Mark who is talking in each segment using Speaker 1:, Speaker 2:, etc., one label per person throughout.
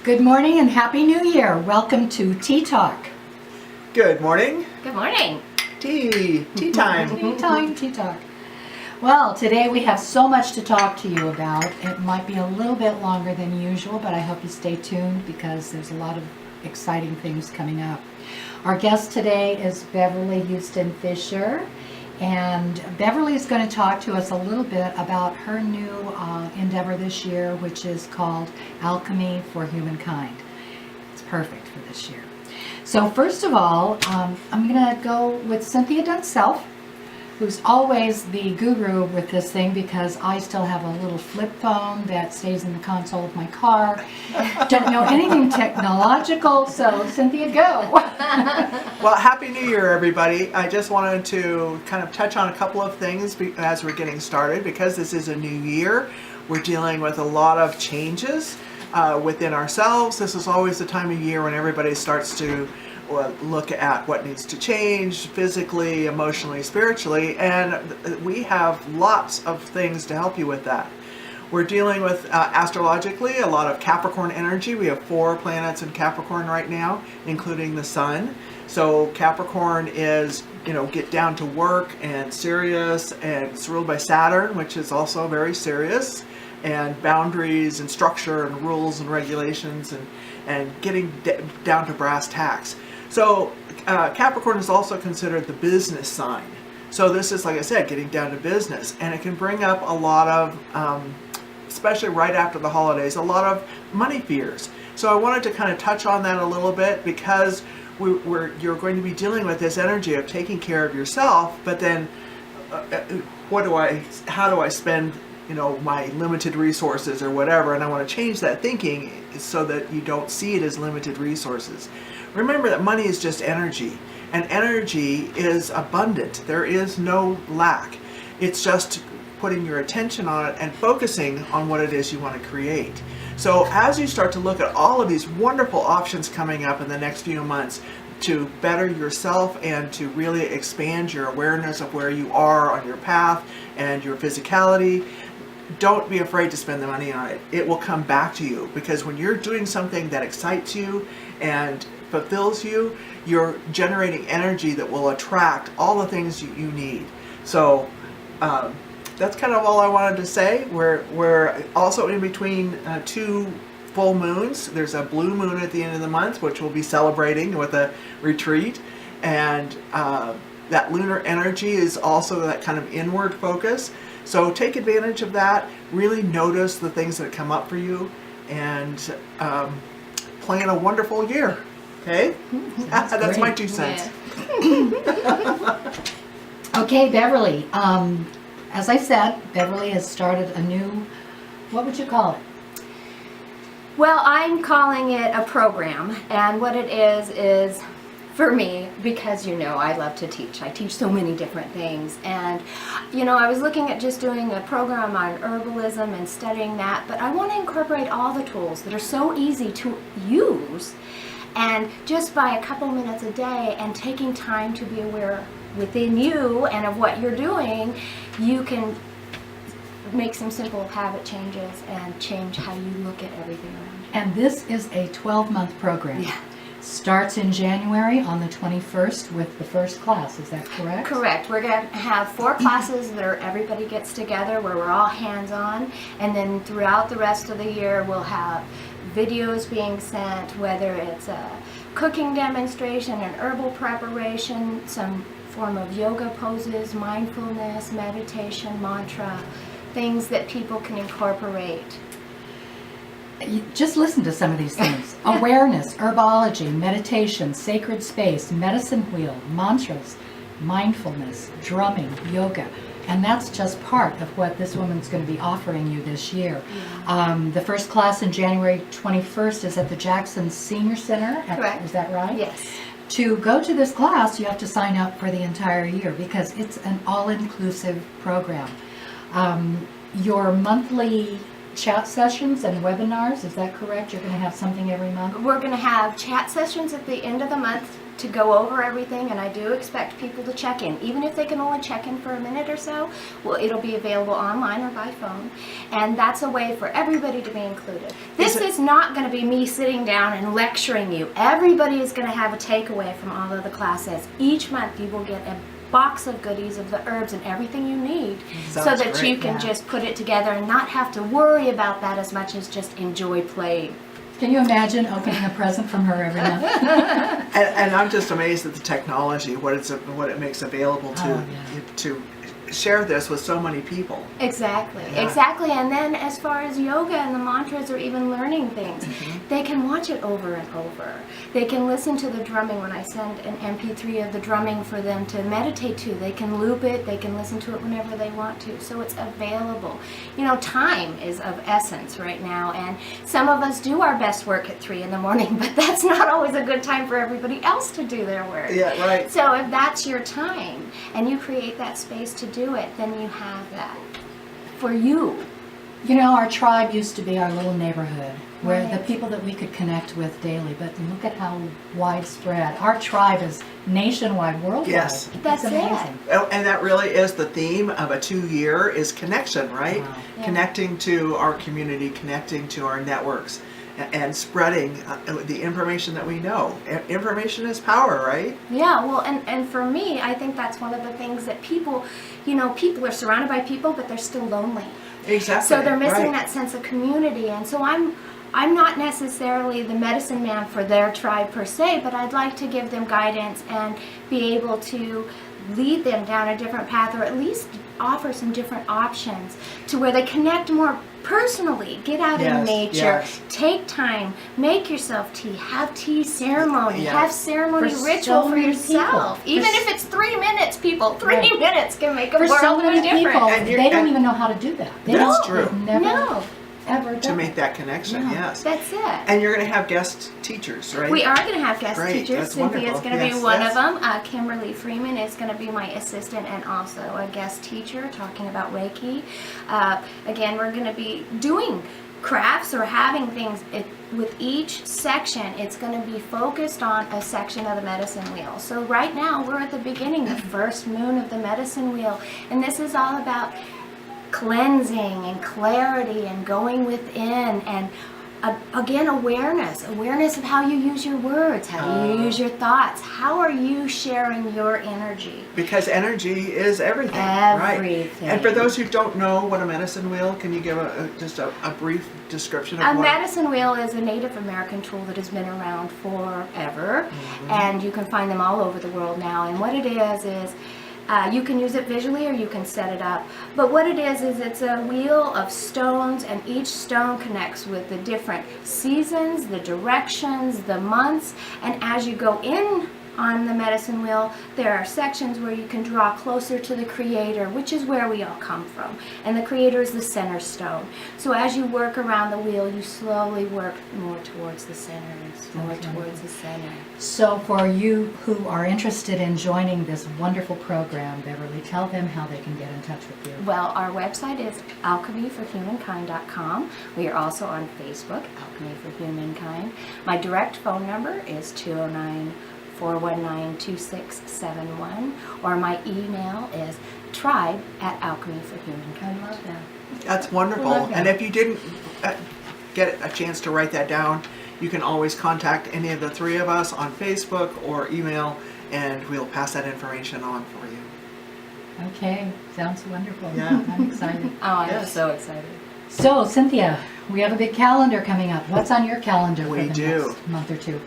Speaker 1: Good morning and Happy New Year. Welcome to Tea Talk.
Speaker 2: Good morning.
Speaker 3: Good morning.
Speaker 2: Tea time.
Speaker 1: Tea Talk. Well, today we have so much to talk to you about. It might be a little bit longer than usual, but I hope you stay tuned because there's a lot of exciting things coming up. Our guest today is Beverly Huston Fisher. And Beverly is going to talk to us a little bit about her new endeavor this year, which is called Alchemy for Humankind. It's perfect for this year. So first of all, I'm going to go with Cynthia Dunn-Selph, who's always the guru with this thing because I still have a little flip phone that stays in the console of my car. Don't know anything technological, so Cynthia, go.
Speaker 2: Well, Happy New Year, everybody. I just wanted to kind of touch on a couple of things as we're getting started because this is a new year. We're dealing with a lot of changes within ourselves. This is always the time of year when everybody starts to look at what needs to change physically, emotionally, spiritually, and we have lots of things to help you with that. We're dealing with astrologically a lot of Capricorn energy. We have 4 planets in Capricorn right now, including the sun. So Capricorn is, get down to work and serious, and it's ruled by Saturn, which is also very serious, and boundaries and structure and rules and regulations and getting down to brass tacks. So Capricorn is also considered the business sign. So this is, like I said, getting down to business, and it can bring up a lot of, especially right after the holidays, a lot of money fears. So I wanted to kind of touch on that a little bit because you're going to be dealing with this energy of taking care of yourself, but then how do I spend my limited resources or whatever, and I want to change that thinking so that you don't see it as limited resources. Remember that money is just energy, and energy is abundant. There is no lack. It's just putting your attention on it and focusing on what it is you want to create. So as you start to look at all of these wonderful options coming up in the next few months to better yourself and to really expand your awareness of where you are on your path and your physicality, don't be afraid to spend the money on it. It will come back to you, because when you're doing something that excites you and fulfills you, you're generating energy that will attract all the things you need. So that's kind of all I wanted to say. We're also in between 2 full moons. There's a blue moon at the end of the month, which we'll be celebrating with a retreat, and that lunar energy is also that kind of inward focus. So take advantage of that. Really notice the things that come up for you, and plan a wonderful year. Okay? That's my 2 cents.
Speaker 3: Yeah.
Speaker 1: Okay, Beverly. As I said, Beverly has started a new, what would you call it?
Speaker 3: Well, I'm calling it a program, and what it is for me, because I love to teach. I teach so many different things, and I was looking at just doing a program on herbalism and studying that, but I want to incorporate all the tools that are so easy to use, and just by a couple minutes a day and taking time to be aware within you and of what you're doing, you can make some simple habit changes and change how you look at everything around you.
Speaker 1: And this is a 12-month program.
Speaker 3: Yeah.
Speaker 1: Starts in January on the 21st with the first class. Is that correct?
Speaker 3: Correct. We're going to have 4 classes that everybody gets together where we're all hands-on, and then throughout the rest of the year we'll have videos being sent, whether it's a cooking demonstration, an herbal preparation, some form of yoga poses, mindfulness, meditation, mantra, things that people can incorporate.
Speaker 1: Just listen to some of these things. Awareness, herbology, meditation, sacred space, medicine wheel, mantras, mindfulness, drumming, yoga. And that's just part of what this woman's going to be offering you this year. The first class in January 21st is at the Jackson Senior Center.
Speaker 3: Correct.
Speaker 1: Is that right?
Speaker 3: Yes.
Speaker 1: To go to this class, you have to sign up for the entire year because it's an all-inclusive program. Your monthly chat sessions and webinars, is that correct? You're going to have something every month?
Speaker 3: We're going to have chat sessions at the end of the month to go over everything, and I do expect people to check in. Even if they can only check in for a minute or so, well, it'll be available online or by phone. And that's a way for everybody to be included. This is not going to be me sitting down and lecturing you. Everybody is going to have a takeaway from all of the classes. Each month you will get a box of goodies of the herbs and everything you need, so
Speaker 2: Sounds
Speaker 3: that
Speaker 2: great,
Speaker 3: you can just put it together and not have to worry about that as much as just enjoy playing.
Speaker 1: Can you imagine opening a present from her every month?
Speaker 2: And I'm just amazed at the technology, what it makes available to share this with so many people.
Speaker 3: Exactly,
Speaker 2: Yeah.
Speaker 3: exactly. And then as far as yoga and the mantras or even learning things, they can watch it over and over. They can listen to the drumming when I send an MP3 of the drumming for them to meditate to. They can loop it, they can listen to it whenever they want to. So it's available. You know, time is of essence right now, and some of us do our best work at 3 in the morning, but that's not always a good time for everybody else to do their work.
Speaker 2: Yeah, right.
Speaker 3: So if that's your time and you create that space to do it, then you have that for you.
Speaker 1: You know, our tribe used to be our little neighborhood, where
Speaker 3: Right.
Speaker 1: the people that we could connect with daily, but look at how widespread. Our tribe is nationwide, worldwide.
Speaker 2: Yes.
Speaker 3: That's
Speaker 1: It's amazing.
Speaker 2: Oh, and that really is the theme of a 2-year is connection, right?
Speaker 1: Wow.
Speaker 3: Yeah.
Speaker 2: Connecting to our community, connecting to our networks, and spreading the information that we know. Information is power, right?
Speaker 3: Yeah, well, and for me, I think that's one of the things that people, you know, people are surrounded by people, but they're still lonely.
Speaker 2: Exactly.
Speaker 3: So they're missing
Speaker 2: right.
Speaker 3: that sense of community. And so I'm not necessarily the medicine man for their tribe per se, but I'd like to give them guidance and be able to lead them down a different path, or at least offer some different options to where they connect more personally. Get out in
Speaker 2: Yes,
Speaker 3: nature,
Speaker 2: yes.
Speaker 3: take time, make yourself tea, have tea ceremony,
Speaker 2: Yeah.
Speaker 3: have ceremony
Speaker 1: For
Speaker 3: ritual
Speaker 1: so
Speaker 3: for
Speaker 1: many
Speaker 3: yourself.
Speaker 1: people.
Speaker 3: Even
Speaker 1: For
Speaker 3: if it's 3 minutes, people, 3
Speaker 1: Right.
Speaker 3: minutes can make a
Speaker 1: For
Speaker 3: world
Speaker 1: so
Speaker 3: of
Speaker 1: many
Speaker 3: a difference.
Speaker 1: people,
Speaker 2: And
Speaker 1: they don't
Speaker 2: and-
Speaker 1: even know how to do that. They
Speaker 2: That's
Speaker 1: don't.
Speaker 2: true.
Speaker 1: They've never,
Speaker 3: No.
Speaker 1: ever done
Speaker 2: To make
Speaker 1: it.
Speaker 2: that connection,
Speaker 1: Yeah.
Speaker 2: yes.
Speaker 3: That's it.
Speaker 2: And you're going to have guest teachers, right?
Speaker 3: We are going to have guest
Speaker 2: Great,
Speaker 3: teachers.
Speaker 2: that's
Speaker 3: Cynthia's
Speaker 2: wonderful.
Speaker 3: going to
Speaker 2: Yes,
Speaker 3: be one
Speaker 2: yes.
Speaker 3: of them. Kimberly Freeman is going to be my assistant and also a guest teacher talking about Reiki. Again, we're going to be doing crafts or having things. With each section, it's going to be focused on a section of the medicine wheel. So right now, we're at the beginning, the first moon of the medicine wheel. And this is all about cleansing and clarity and going within and again, awareness of how you use your words, how you use your thoughts, how are you sharing your energy.
Speaker 2: Because energy is everything, right?
Speaker 3: Everything.
Speaker 2: And for those who don't know what a medicine wheel, can you give just a brief description of
Speaker 3: A
Speaker 2: what?
Speaker 3: medicine wheel is a Native American tool that has been around forever, and you can find them all over the world now. And what it is you can use it visually or you can set it up. But what it is it's a wheel of stones, and each stone connects with the different seasons, the directions, the months, and as you go in on the medicine wheel, there are sections where you can draw closer to the creator, which is where we all come from. And the creator is the center stone. So as you work around the wheel, you slowly work more towards the center and more towards the center.
Speaker 1: So for you who are interested in joining this wonderful program, Beverly, tell them how they can get in touch with you.
Speaker 3: Well, our website is alchemyforhumankind.com. We are also on Facebook, Alchemy for Humankind. My direct phone number is 209-419-2671, or my email is tribe@alchemyforhumankind.
Speaker 1: I love that.
Speaker 2: That's wonderful.
Speaker 1: Love that.
Speaker 2: And if you didn't get a chance to write that down, you can always contact any of the 3 of us on Facebook or email, and we'll pass that information on for you.
Speaker 1: Okay, sounds wonderful.
Speaker 2: Yeah.
Speaker 1: I'm excited.
Speaker 3: Oh, I'm
Speaker 2: Yes.
Speaker 3: so excited.
Speaker 1: So, Cynthia, we have a big calendar coming up. What's on your calendar
Speaker 2: We
Speaker 1: for the
Speaker 2: do.
Speaker 1: next month or two?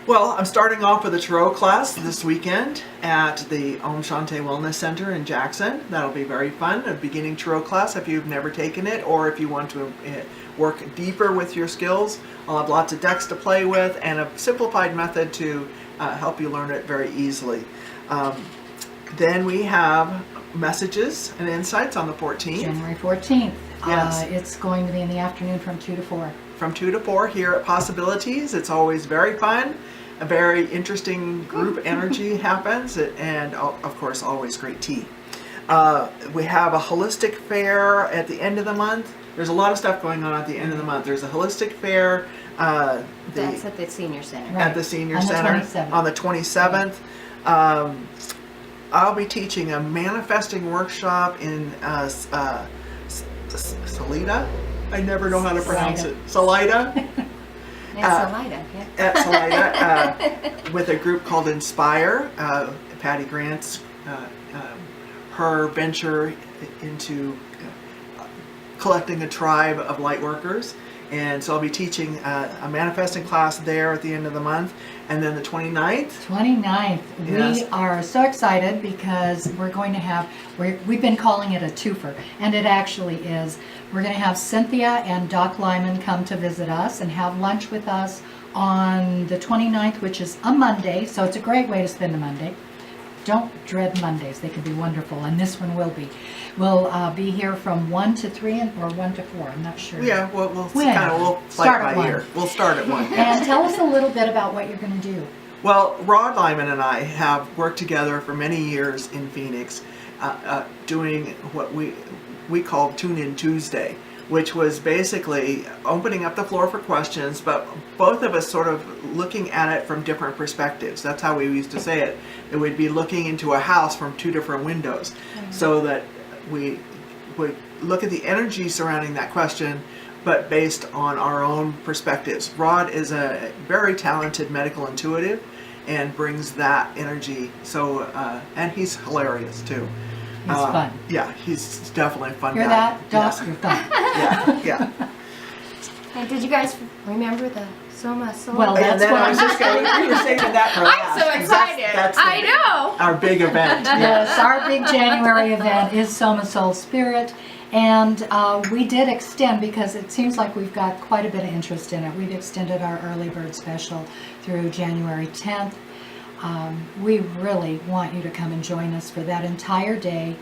Speaker 2: Well, I'm starting off with a tarot class this weekend at the Om Shanti Wellness Center in Jackson. That'll be very fun, a beginning tarot class if you've never taken it, or if you want to work deeper with your skills. I'll have lots of decks to play with and a simplified method to help you learn it very easily. Then we have messages and insights on the 14th.
Speaker 1: January 14th.
Speaker 2: Yes.
Speaker 1: It's going to be in the afternoon from 2 to 4.
Speaker 2: From 2 to 4 here at Possibilities. It's always very fun. A very interesting group energy happens, and of course always great tea. We have a holistic fair at the end of the month. There's a lot of stuff going on at the end of the month. There's a holistic fair,
Speaker 3: That's at the senior center.
Speaker 1: Right.
Speaker 2: at the senior
Speaker 1: On the
Speaker 2: center
Speaker 1: 27th.
Speaker 2: on the 27th. I'll be teaching a manifesting workshop in Salida. I never know how to pronounce it. Salida.
Speaker 3: That's Salida, yeah.
Speaker 2: At Salida with a group called Inspire. Patty Grant's her venture into collecting a tribe of light workers. And so I'll be teaching a manifesting class there at the end of the month. And then the 29th.
Speaker 1: 29th.
Speaker 2: Yes.
Speaker 1: We are so excited because we're going to have, we've been calling it a twofer, and it actually is. We're going to have Cynthia and Doc Lyman come to visit us and have lunch with us on the 29th, which is a Monday, so it's a great way to spend a Monday. Don't dread Mondays. They can be wonderful, and this one will be. We'll be here from 1 to 3 or 1 to 4. I'm not sure.
Speaker 2: Yeah, we'll
Speaker 1: Whenever.
Speaker 2: we'll play
Speaker 1: Start
Speaker 2: it
Speaker 1: at
Speaker 2: by
Speaker 1: 1.
Speaker 2: ear. We'll start at 1.
Speaker 1: And tell us a little bit about what you're going to do.
Speaker 2: Well, Rod Lyman and I have worked together for many years in Phoenix, doing what we called Tune In Tuesday, which was basically opening up the floor for questions, but both of us sort of looking at it from different perspectives. That's how we used to say it. It would be looking into a house from 2 different windows, so that we would look at the energy surrounding that question, but based on our own perspectives. Rod is a very talented medical intuitive and brings that energy. So, and he's hilarious too.
Speaker 1: It's fun.
Speaker 2: Yeah, he's definitely a fun
Speaker 1: Hear
Speaker 2: guy.
Speaker 1: that, Doc?
Speaker 2: Yes.
Speaker 1: You're fun.
Speaker 2: Yeah.
Speaker 3: Hey, did you guys remember the Soma Soul?
Speaker 1: Well,
Speaker 2: And
Speaker 1: that's
Speaker 2: then
Speaker 1: what
Speaker 2: I was just going, we were saving that for last.
Speaker 3: I'm so
Speaker 2: 'cause
Speaker 3: excited.
Speaker 2: That's
Speaker 3: I know.
Speaker 2: our big event.
Speaker 1: Yes, our big January event is Soma Soul Spirit, and we did extend because it seems like we've got quite a bit of interest in it. We've extended our early bird special through January 10th. We really want you to come and join us for that entire day.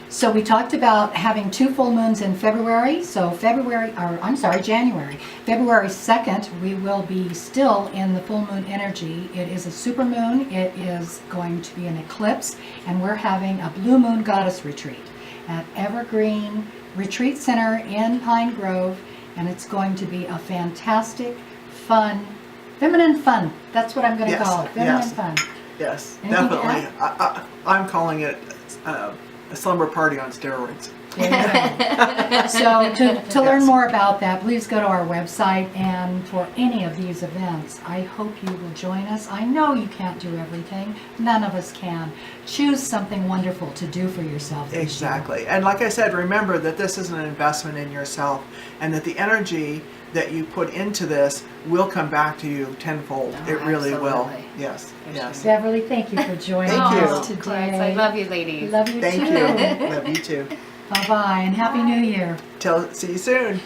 Speaker 1: So we talked about having 2 full moons in February. So January. February 2nd, we will be still in the full moon energy. It is a super moon. It is going to be an eclipse, and we're having a blue moon goddess retreat at Evergreen Retreat Center in Pine Grove, and it's going to be a fantastic, fun, feminine fun. That's what I'm going to
Speaker 2: Yes,
Speaker 1: call it. Feminine
Speaker 2: yes.
Speaker 1: fun.
Speaker 2: Yes,
Speaker 1: Anything to
Speaker 2: definitely. I'm calling it a slumber party on steroids.
Speaker 1: There you go. So to learn
Speaker 2: Yes.
Speaker 1: more about that, please go to our website, and for any of these events, I hope you will join us. I know you can't do everything. None of us can. Choose something wonderful to do for yourself this year.
Speaker 2: Exactly. And like I said, remember that this is an investment in yourself, and that the energy that you put into this will come back to you tenfold.
Speaker 3: Oh,
Speaker 2: It really will.
Speaker 3: absolutely.
Speaker 2: Yes.
Speaker 3: For
Speaker 2: Yes.
Speaker 3: sure.
Speaker 1: Beverly, thank you for joining
Speaker 2: Thank you.
Speaker 1: us
Speaker 3: Of course.
Speaker 1: today.
Speaker 3: I love you, ladies.
Speaker 1: Love you
Speaker 2: Thank
Speaker 1: too.
Speaker 2: you. Love you too.
Speaker 1: Bye-bye, and Happy New Year.
Speaker 2: See you soon.